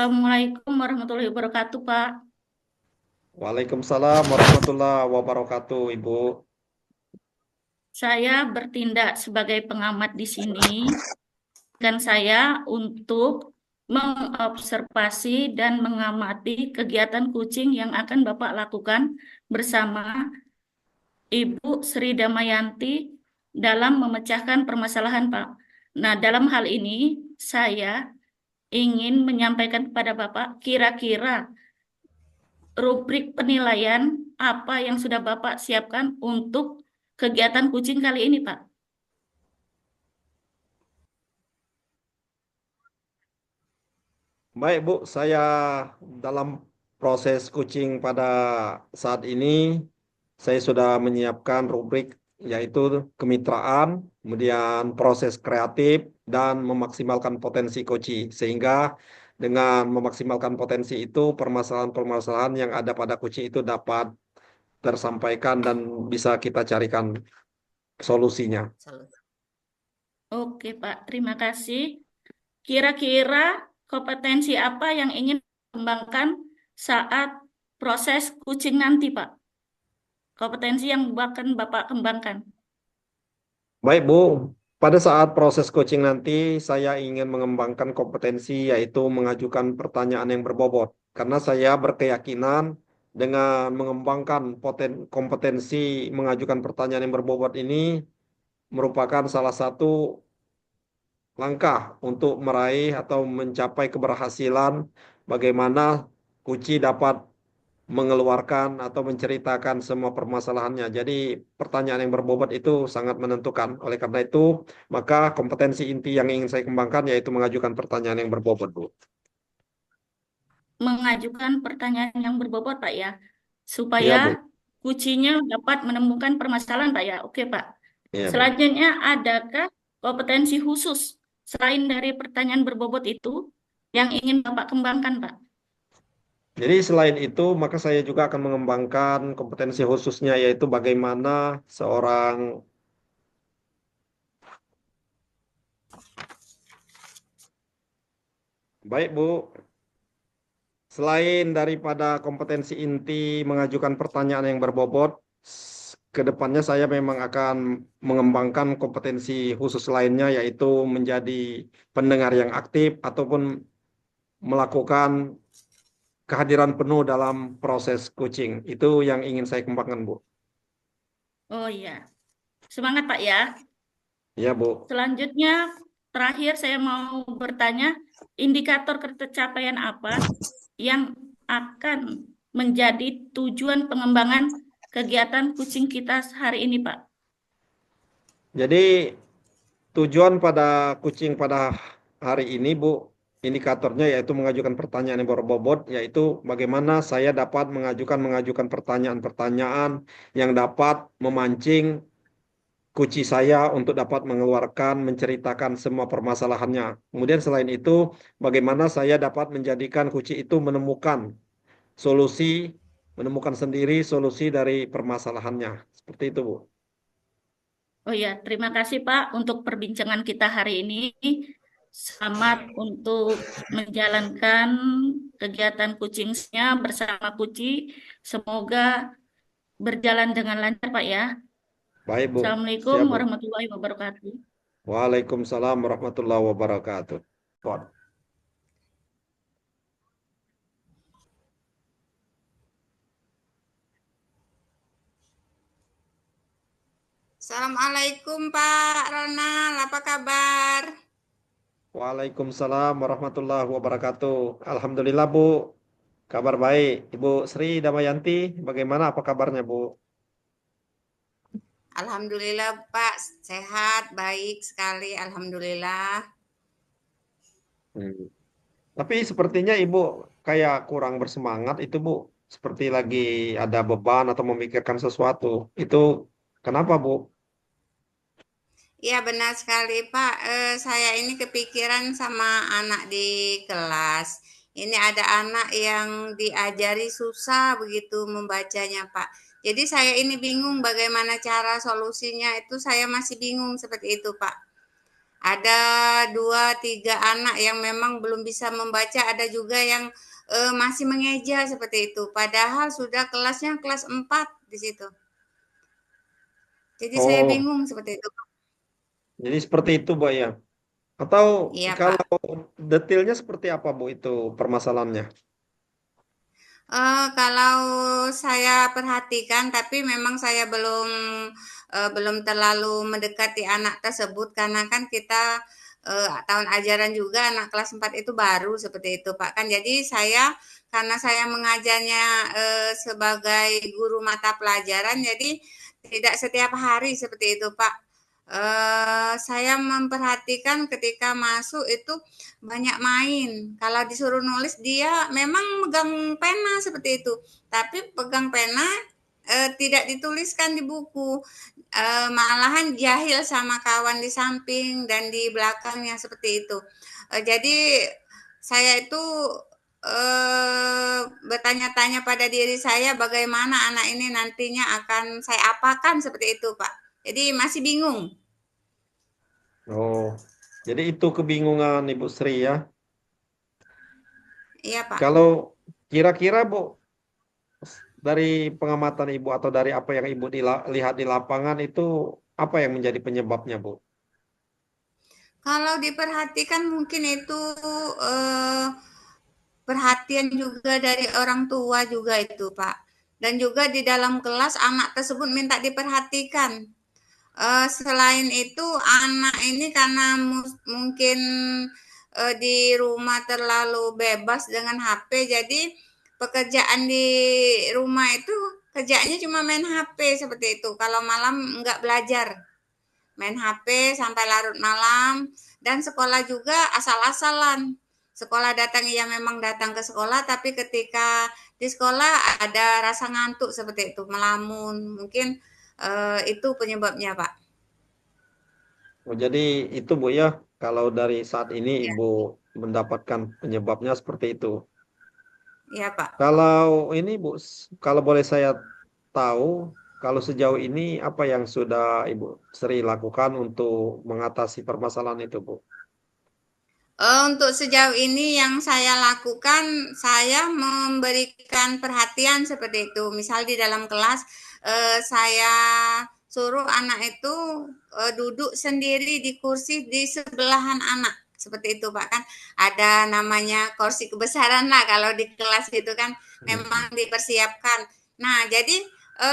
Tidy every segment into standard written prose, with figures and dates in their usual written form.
Assalamualaikum warahmatullahi wabarakatuh, Pak. Waalaikumsalam warahmatullahi wabarakatuh, Ibu. Saya bertindak sebagai pengamat di sini dan saya untuk mengobservasi dan mengamati kegiatan kucing yang akan Bapak lakukan bersama Ibu Sri Damayanti dalam memecahkan permasalahan, Pak. Nah, dalam hal ini saya ingin menyampaikan kepada Bapak kira-kira rubrik penilaian apa yang sudah Bapak siapkan untuk kegiatan kucing kali ini, Pak? Baik, Bu, saya dalam proses kucing pada saat ini, saya sudah menyiapkan rubrik yaitu kemitraan, kemudian proses kreatif, dan memaksimalkan potensi kucing. Sehingga dengan memaksimalkan potensi itu, permasalahan-permasalahan yang ada pada kucing itu dapat tersampaikan dan bisa kita carikan solusinya. Oke, Pak. Terima kasih. Kira-kira kompetensi apa yang ingin dikembangkan saat proses kucing nanti, Pak? Kompetensi yang bahkan Bapak kembangkan. Baik, Bu. Pada saat proses coaching nanti, saya ingin mengembangkan kompetensi yaitu mengajukan pertanyaan yang berbobot. Karena saya berkeyakinan dengan mengembangkan kompetensi mengajukan pertanyaan yang berbobot ini merupakan salah satu langkah untuk meraih atau mencapai keberhasilan bagaimana Kuci dapat mengeluarkan atau menceritakan semua permasalahannya. Jadi pertanyaan yang berbobot itu sangat menentukan. Oleh karena itu, maka kompetensi inti yang ingin saya kembangkan yaitu mengajukan pertanyaan yang berbobot, Bu. Mengajukan pertanyaan yang berbobot, Pak, ya, supaya Iya, Bu. kucingnya dapat menemukan permasalahan, Pak, ya. Oke, Pak. Iya, Bu. Selanjutnya, adakah kompetensi khusus selain dari pertanyaan berbobot itu yang ingin Bapak kembangkan, Pak? Jadi selain itu, maka saya juga akan mengembangkan kompetensi khususnya yaitu bagaimana seorang baik, Bu. Selain daripada kompetensi inti mengajukan pertanyaan yang berbobot, ke depannya saya memang akan mengembangkan kompetensi khusus lainnya yaitu menjadi pendengar yang aktif ataupun melakukan kehadiran penuh dalam proses coaching. Itu yang ingin saya kembangkan, Bu. Oh iya, semangat Pak ya. Ya, Bu. Selanjutnya, terakhir saya mau bertanya, indikator tercapaian apa yang akan menjadi tujuan pengembangan kegiatan kucing kita hari ini, Pak? Jadi tujuan pada kucing pada hari ini, Bu, indikatornya yaitu mengajukan pertanyaan yang berbobot, yaitu bagaimana saya dapat mengajukan pertanyaan-pertanyaan yang dapat memancing kunci saya untuk dapat mengeluarkan, menceritakan semua permasalahannya. Kemudian selain itu, bagaimana saya dapat menjadikan kunci itu solusi, menemukan sendiri solusi dari permasalahannya. Seperti itu, Bu. Oh ya, terima kasih Pak untuk perbincangan kita hari ini. Selamat untuk menjalankan kegiatan kucingnya bersama Kuci. Semoga berjalan dengan lancar, Pak ya. Baik, Bu. Assalamualaikum Siap, Bu. warahmatullahi wabarakatuh. Waalaikumsalam warahmatullahi wabarakatuh. Pak. Assalamualaikum Pak Ronald, apa kabar? Waalaikumsalam warahmatullahi wabarakatuh. Alhamdulillah, Bu. Kabar baik. Ibu Sri Damayanti, bagaimana apa kabarnya, Bu? Alhamdulillah Pak, sehat, baik sekali, Alhamdulillah. Hmm. Tapi sepertinya Ibu kayak kurang bersemangat itu, Bu. Seperti lagi ada beban atau memikirkan sesuatu. Itu kenapa, Bu? Iya benar sekali Pak, saya ini kepikiran sama anak di kelas. Ini ada anak yang diajari susah begitu membacanya Pak. Jadi saya ini bingung bagaimana cara solusinya itu saya masih bingung seperti itu Pak. Ada 2 3 anak yang memang belum bisa membaca, ada juga yang, masih mengeja seperti itu, padahal sudah kelasnya kelas 4 di situ. Jadi saya Oh, bingung seperti itu, Pak. jadi seperti itu, Bu ya. Atau Iya, kalau Pak. detailnya seperti apa, Bu, itu permasalahannya? Kalau saya perhatikan, tapi memang saya belum terlalu mendekati anak tersebut karena kan kita tahun ajaran juga anak kelas 4 itu baru seperti itu, Pak. Kan jadi karena saya mengajarnya sebagai guru mata pelajaran, jadi tidak setiap hari seperti itu, Pak. Saya memperhatikan ketika masuk itu banyak main. Kalau disuruh nulis dia memang megang pena seperti itu, tapi pegang pena tidak dituliskan di buku. Malahan jahil sama kawan di samping dan di belakangnya seperti itu. Jadi saya itu bertanya-tanya pada diri saya bagaimana anak ini nantinya akan saya apakan seperti itu, Pak. Jadi masih bingung. Oh, jadi itu kebingungan Ibu Sri ya. Iya, Pak. Kalau kira-kira, Bu, dari pengamatan Ibu atau dari apa yang Ibu lihat di lapangan itu apa yang menjadi penyebabnya, Bu? Kalau diperhatikan mungkin itu eh, perhatian juga dari orang tua juga itu, Pak. Dan juga di dalam kelas anak tersebut minta diperhatikan. Selain itu anak ini karena mungkin di rumah terlalu bebas dengan HP, jadi pekerjaan di rumah itu kerjaannya cuma main HP seperti itu. Kalau malam nggak belajar, main HP sampai larut malam, dan sekolah juga asal-asalan. Sekolah datang ya memang datang ke sekolah, tapi ketika di sekolah ada rasa ngantuk seperti itu, melamun. Mungkin itu penyebabnya, Pak. Oh, jadi itu, Bu ya, kalau dari saat ini Ya, Ibu mendapatkan penyebabnya seperti itu. iya, Pak. Kalau ini, Bu, kalau boleh saya tahu, kalau sejauh ini apa yang sudah Ibu Sri lakukan untuk mengatasi permasalahan itu, Bu? Untuk sejauh ini yang saya lakukan, saya memberikan perhatian seperti itu. Misal di dalam kelas, saya suruh anak itu duduk sendiri di kursi di sebelahan anak, seperti itu Pak, kan ada namanya kursi kebesaran lah kalau di kelas itu kan memang dipersiapkan. Nah, jadi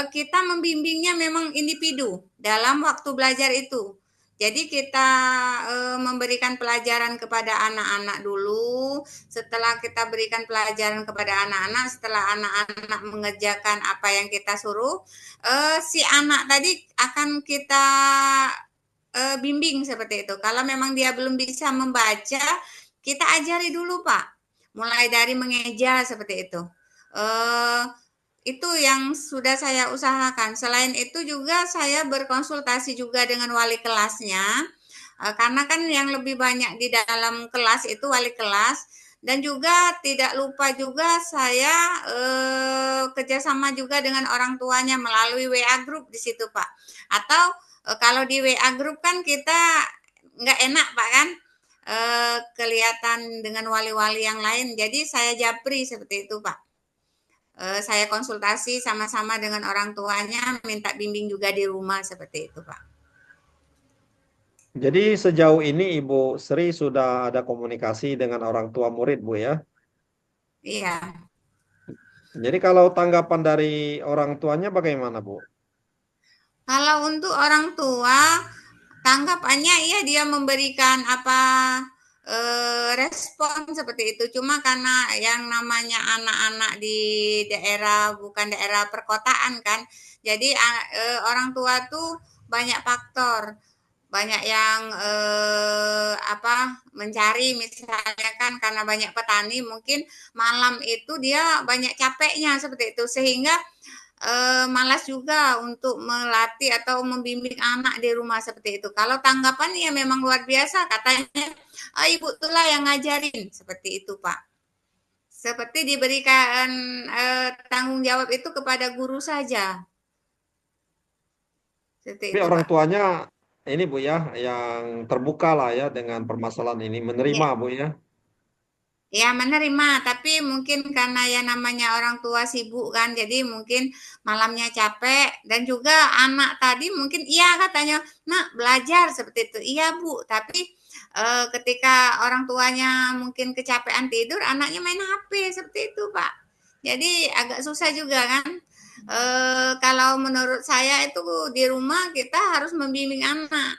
kita membimbingnya memang individu dalam waktu belajar itu. Jadi kita memberikan pelajaran kepada anak-anak dulu. Setelah kita berikan pelajaran kepada anak-anak, setelah anak-anak mengerjakan apa yang kita suruh, si anak tadi akan kita bimbing seperti itu. Kalau memang dia belum bisa membaca, kita ajari dulu Pak. Mulai dari mengeja seperti itu. Itu yang sudah saya usahakan. Selain itu juga saya berkonsultasi juga dengan wali kelasnya, karena kan yang lebih banyak di dalam kelas itu wali kelas, dan juga tidak lupa juga saya kerjasama juga dengan orang tuanya melalui WA group di situ Pak. Atau kalau di WA group kan kita nggak enak Pak kan, kelihatan dengan wali-wali yang lain. Jadi saya japri seperti itu Pak. Saya konsultasi sama-sama dengan orang tuanya, minta bimbing juga di rumah seperti itu Pak. Jadi sejauh ini Ibu Sri sudah ada komunikasi dengan orang tua murid, Bu ya? Iya. Jadi kalau tanggapan dari orang tuanya bagaimana, Bu? Kalau untuk orang tua, tanggapannya iya dia memberikan apa respon seperti itu. Cuma karena yang namanya anak-anak di daerah bukan daerah perkotaan kan, jadi orang tua tuh banyak faktor, banyak yang apa mencari misalnya kan karena banyak petani mungkin malam itu dia banyak capeknya seperti itu sehingga malas juga untuk melatih atau membimbing anak di rumah seperti itu. Kalau tanggapan ya memang luar biasa katanya, ibu itulah yang ngajarin seperti itu Pak. Seperti diberikan tanggung jawab itu kepada guru saja. Seperti Tapi itu orang Pak. tuanya ini Bu ya, yang terbuka lah ya dengan permasalahan ini, menerima Ya, Bu ya. ya menerima, tapi mungkin karena ya namanya orang tua sibuk kan, jadi mungkin malamnya capek dan juga anak tadi mungkin iya katanya, nak belajar seperti itu. Iya Bu, tapi ketika orang tuanya mungkin kecapean tidur, anaknya main HP seperti itu Pak. Jadi agak susah juga kan. Kalau menurut saya itu di rumah kita harus membimbing anak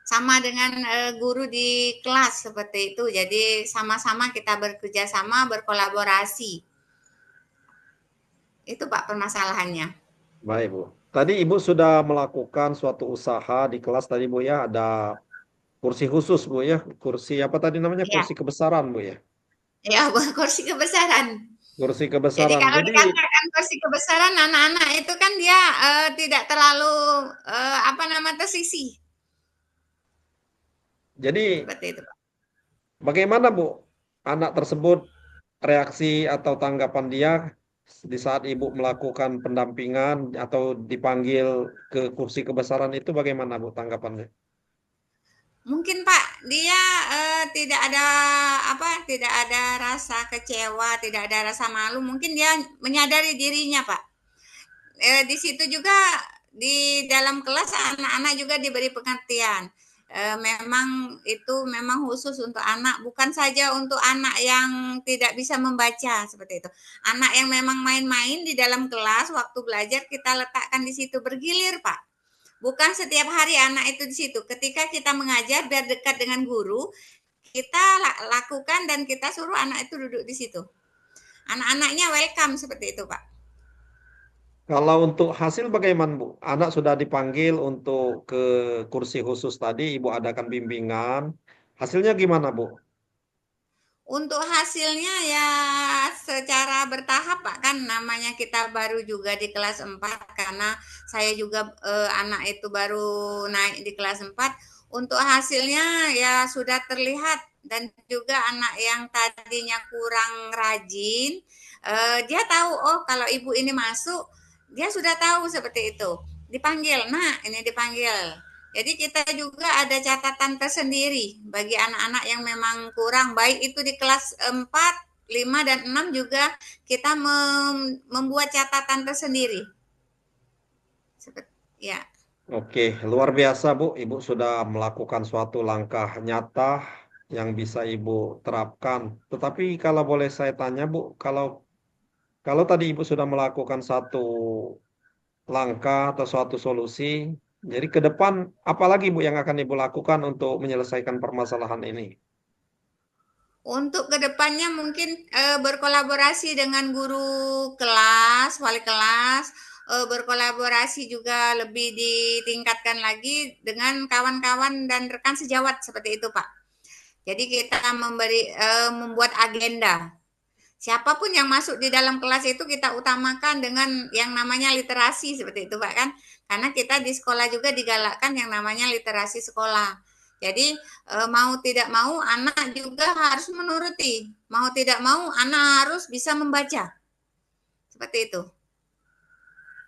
sama dengan guru di kelas seperti itu. Jadi sama-sama kita bekerja sama, berkolaborasi. Itu Pak permasalahannya. Baik Bu. Tadi Ibu sudah melakukan suatu usaha di kelas tadi Bu ya, ada kursi khusus Bu ya, kursi apa tadi namanya? Ya, Kursi kebesaran Bu ya. ya kursi kebesaran. Kursi Jadi kebesaran. kalau Jadi dikatakan kursi kebesaran anak-anak itu kan dia tidak terlalu apa nama tersisih jadi seperti itu Pak. bagaimana Bu anak tersebut reaksi atau tanggapan dia di saat Ibu melakukan pendampingan atau dipanggil ke kursi kebesaran itu bagaimana Bu tanggapannya? Mungkin Pak dia tidak ada apa, tidak ada rasa kecewa, tidak ada rasa malu. Mungkin dia menyadari dirinya Pak. Di situ juga di dalam kelas anak-anak juga diberi pengertian. Memang itu memang khusus untuk anak, bukan saja untuk anak yang tidak bisa membaca seperti itu. Anak yang memang main-main di dalam kelas waktu belajar kita letakkan di situ bergilir, Pak. Bukan setiap hari anak itu di situ. Ketika kita mengajar biar dekat dengan guru, kita lakukan dan kita suruh anak itu duduk di situ. Anak-anaknya welcome seperti itu, Pak. Kalau untuk hasil bagaimana Bu? Anak sudah dipanggil untuk ke kursi khusus tadi, Ibu adakan bimbingan. Hasilnya gimana Bu? Untuk hasilnya ya secara bertahap Pak, kan namanya kita baru juga di kelas 4 karena saya juga anak itu baru naik di kelas 4. Untuk hasilnya ya sudah terlihat dan juga anak yang tadinya kurang rajin, dia tahu oh kalau ibu ini masuk, dia sudah tahu seperti itu. Dipanggil, "Nak, ini dipanggil." Jadi kita juga ada catatan tersendiri bagi anak-anak yang memang kurang, baik itu di kelas 4, 5, dan 6 juga kita membuat catatan tersendiri. Seperti, ya. Oke, luar biasa Bu. Ibu sudah melakukan suatu langkah nyata yang bisa Ibu terapkan. Tetapi kalau boleh saya tanya, Bu, kalau tadi Ibu sudah melakukan satu langkah atau suatu solusi, jadi ke depan apalagi Bu yang akan Ibu lakukan untuk menyelesaikan permasalahan ini? Untuk kedepannya mungkin berkolaborasi dengan guru kelas, wali kelas, berkolaborasi juga lebih ditingkatkan lagi dengan kawan-kawan dan rekan sejawat seperti itu, Pak. Jadi kita membuat agenda. Siapapun yang masuk di dalam kelas itu kita utamakan dengan yang namanya literasi seperti itu, Pak, kan? Karena kita di sekolah juga digalakkan yang namanya literasi sekolah. Jadi mau tidak mau anak juga harus menuruti. Mau tidak mau anak harus bisa membaca. Seperti itu.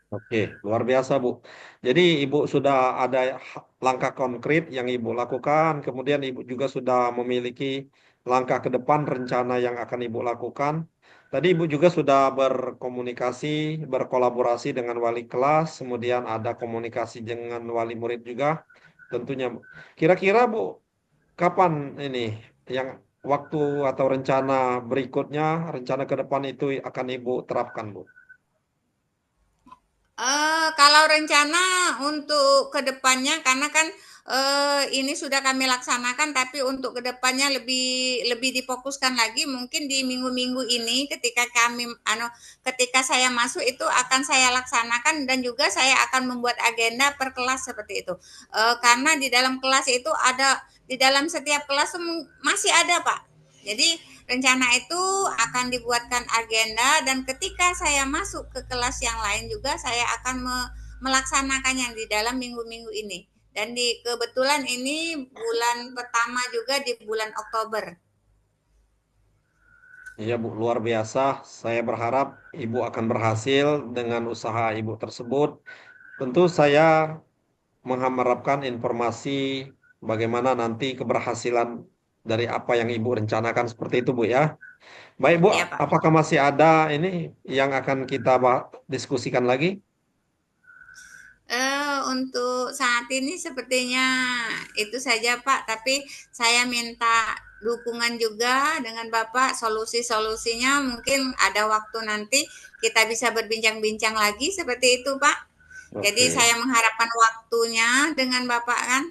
Oke, luar biasa, Bu. Jadi Ibu sudah ada langkah konkret yang Ibu lakukan, kemudian Ibu juga sudah memiliki langkah ke depan rencana yang akan Ibu lakukan. Tadi Ibu juga sudah berkomunikasi, berkolaborasi dengan wali kelas, kemudian ada komunikasi dengan wali murid juga, tentunya, Bu. Kira-kira, Bu, kapan ini yang waktu atau rencana berikutnya, rencana ke depan itu akan Ibu terapkan, Bu? Kalau rencana untuk kedepannya, karena kan ini sudah kami laksanakan, tapi untuk kedepannya lebih lebih difokuskan lagi, mungkin di minggu-minggu ini ketika saya masuk itu akan saya laksanakan dan juga saya akan membuat agenda per kelas seperti itu. Karena di dalam kelas itu di dalam setiap kelas masih ada, Pak. Jadi rencana itu akan dibuatkan agenda dan ketika saya masuk ke kelas yang lain juga saya akan melaksanakannya di dalam minggu-minggu ini. Dan kebetulan ini bulan pertama juga di bulan Oktober. Iya, Bu, luar biasa. Saya berharap Ibu akan berhasil dengan usaha Ibu tersebut. Tentu saya mengharapkan informasi bagaimana nanti keberhasilan dari apa yang Ibu rencanakan seperti itu, Bu ya. Baik, Bu, Ya, Pak. apakah masih ada ini yang akan kita diskusikan lagi? Untuk saat ini sepertinya itu saja, Pak. Tapi saya minta dukungan juga dengan Bapak, solusi-solusinya mungkin ada waktu nanti kita bisa berbincang-bincang lagi seperti itu, Pak. Jadi Oke. saya mengharapkan waktunya dengan Bapak kan.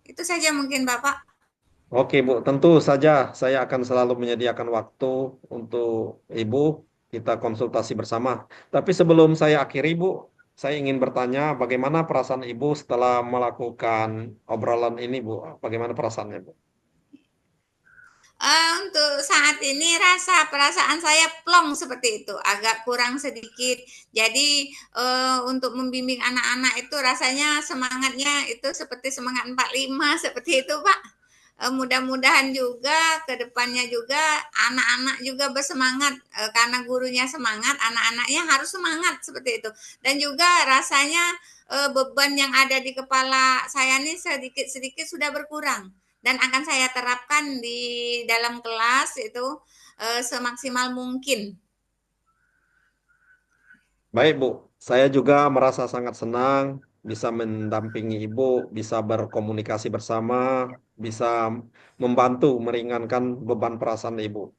Itu saja mungkin Bapak. Oke, Bu, tentu saja saya akan selalu menyediakan waktu untuk Ibu, kita konsultasi bersama. Tapi sebelum saya akhiri, Bu, saya ingin bertanya bagaimana perasaan Ibu setelah melakukan obrolan ini, Bu? Bagaimana perasaannya, Bu? Untuk saat ini perasaan saya plong seperti itu, agak kurang sedikit. Jadi untuk membimbing anak-anak itu rasanya semangatnya itu seperti semangat 45 seperti itu, Pak. Mudah-mudahan juga ke depannya juga anak-anak juga bersemangat, karena gurunya semangat, anak-anaknya harus semangat seperti itu. Dan juga rasanya beban yang ada di kepala saya ini sedikit-sedikit sudah berkurang dan akan saya terapkan di dalam kelas itu semaksimal mungkin. Baik, Bu. Saya juga merasa sangat senang bisa mendampingi Ibu, bisa berkomunikasi bersama, bisa membantu meringankan beban perasaan Ibu.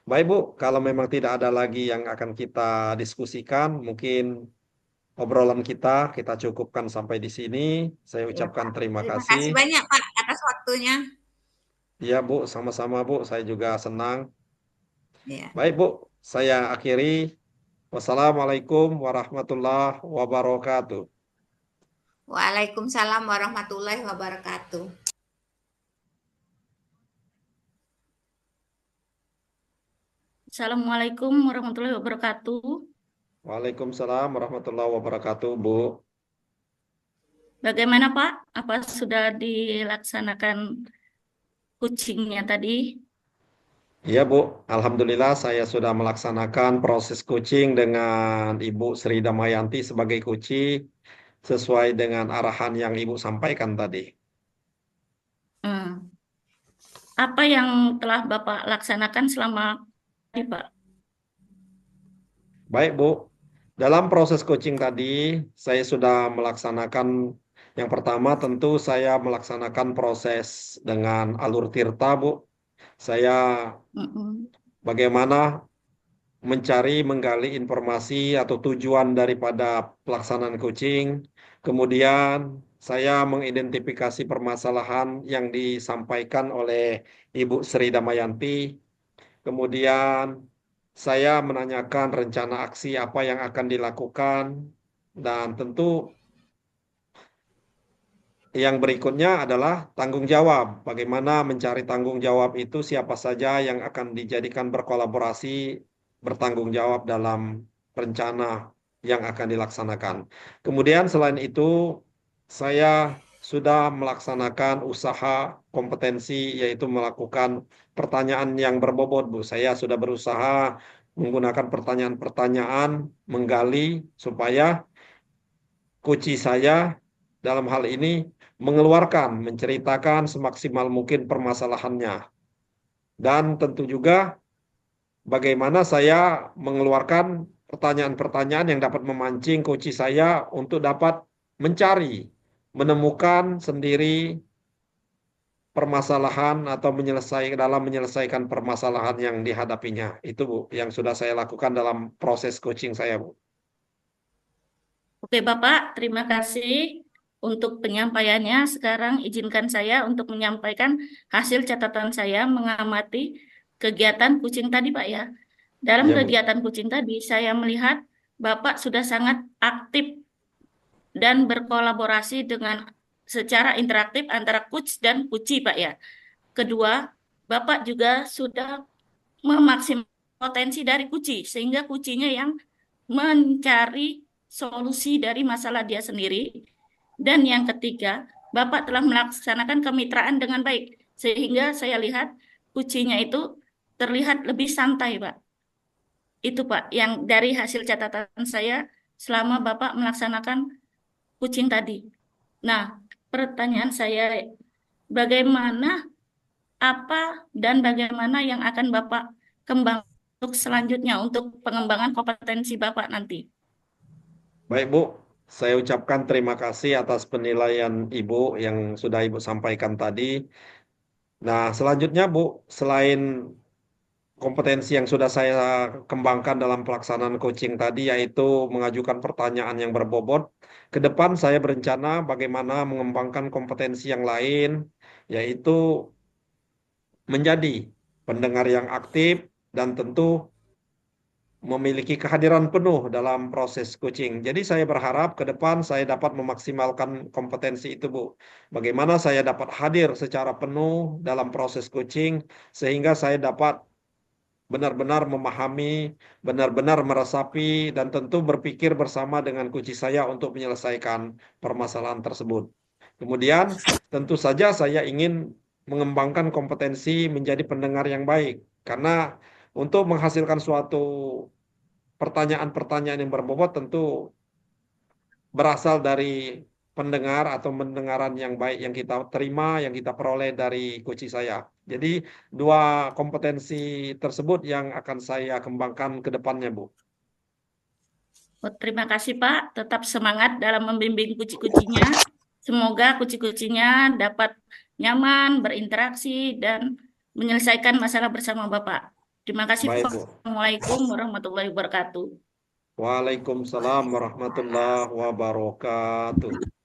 Baik, Bu, kalau memang tidak ada lagi yang akan kita diskusikan, mungkin obrolan kita cukupkan sampai di sini. Saya Ya, ucapkan Pak. terima Terima kasih. kasih banyak, Pak, atas waktunya. Iya, Bu, sama-sama, Bu. Saya juga senang. Ya. Baik, Bu, saya akhiri. Wassalamualaikum warahmatullahi wabarakatuh. Waalaikumsalam warahmatullahi wabarakatuh. Assalamualaikum warahmatullahi wabarakatuh. Waalaikumsalam warahmatullahi wabarakatuh, Bu. Bagaimana Pak? Apa sudah dilaksanakan coachingnya tadi? Iya, Bu. Alhamdulillah saya sudah melaksanakan proses coaching dengan Ibu Sri Damayanti sebagai coaching sesuai dengan arahan yang Ibu sampaikan tadi. Hmm. Apa yang telah Bapak laksanakan selama ini, Pak? Baik, Bu. Dalam proses coaching tadi, saya sudah melaksanakan Yang pertama tentu saya melaksanakan proses dengan alur tirta, Bu. Saya Mm-mm. bagaimana mencari, menggali informasi atau tujuan daripada pelaksanaan coaching. Kemudian saya mengidentifikasi permasalahan yang disampaikan oleh Ibu Sri Damayanti. Kemudian saya menanyakan rencana aksi apa yang akan dilakukan. Dan tentu yang berikutnya adalah tanggung jawab. Bagaimana mencari tanggung jawab itu siapa saja yang akan dijadikan berkolaborasi, bertanggung jawab dalam rencana yang akan dilaksanakan. Kemudian selain itu, saya sudah melaksanakan usaha kompetensi, yaitu melakukan pertanyaan yang berbobot, Bu. Saya sudah berusaha menggunakan pertanyaan-pertanyaan, menggali supaya kunci saya dalam hal ini mengeluarkan, menceritakan semaksimal mungkin permasalahannya. Dan tentu juga bagaimana saya mengeluarkan pertanyaan-pertanyaan yang dapat memancing kunci saya untuk dapat mencari, menemukan sendiri permasalahan atau menyelesaikan permasalahan yang dihadapinya. Itu Bu, yang sudah saya lakukan dalam proses coaching saya, Bu. Oke, Bapak, terima kasih untuk penyampaiannya. Sekarang izinkan saya untuk menyampaikan hasil catatan saya mengamati kegiatan kucing tadi, Pak ya. Dalam Ya, Bu. kegiatan kucing tadi, saya melihat Bapak sudah sangat aktif dan berkolaborasi dengan secara interaktif antara coach dan kuci, Pak ya. Kedua, Bapak juga sudah memaksimalkan potensi dari kuci, sehingga kucinya yang mencari solusi dari masalah dia sendiri. Dan yang ketiga, Bapak telah melaksanakan kemitraan dengan baik, sehingga saya lihat kucinya itu terlihat lebih santai, Pak. Itu, Pak, yang dari hasil catatan saya selama Bapak melaksanakan kucing tadi. Nah, pertanyaan saya, bagaimana apa dan bagaimana yang akan Bapak kembangkan untuk selanjutnya untuk pengembangan kompetensi Bapak nanti? Baik, Bu. Saya ucapkan terima kasih atas penilaian Ibu yang sudah Ibu sampaikan tadi. Nah, selanjutnya, Bu, selain kompetensi yang sudah saya kembangkan dalam pelaksanaan coaching tadi, yaitu mengajukan pertanyaan yang berbobot, ke depan saya berencana bagaimana mengembangkan kompetensi yang lain, yaitu menjadi pendengar yang aktif dan tentu memiliki kehadiran penuh dalam proses coaching. Jadi saya berharap ke depan saya dapat memaksimalkan kompetensi itu, Bu. Bagaimana saya dapat hadir secara penuh dalam proses coaching sehingga saya dapat benar-benar memahami, benar-benar meresapi dan tentu berpikir bersama dengan kunci saya untuk menyelesaikan permasalahan tersebut. Kemudian tentu saja saya ingin mengembangkan kompetensi menjadi pendengar yang baik karena untuk menghasilkan suatu pertanyaan-pertanyaan yang berbobot tentu berasal dari pendengar atau mendengaran yang baik yang kita terima, yang kita peroleh dari coach saya. Jadi dua kompetensi tersebut yang akan saya kembangkan ke depannya, Bu. Oh, terima kasih Pak, tetap semangat dalam membimbing kuci-kucinya. Semoga kuci-kucinya dapat nyaman, berinteraksi, dan menyelesaikan masalah bersama Bapak. Terima kasih Baik, Pak. Bu. Assalamualaikum warahmatullahi wabarakatuh. Waalaikumsalam warahmatullahi wabarakatuh.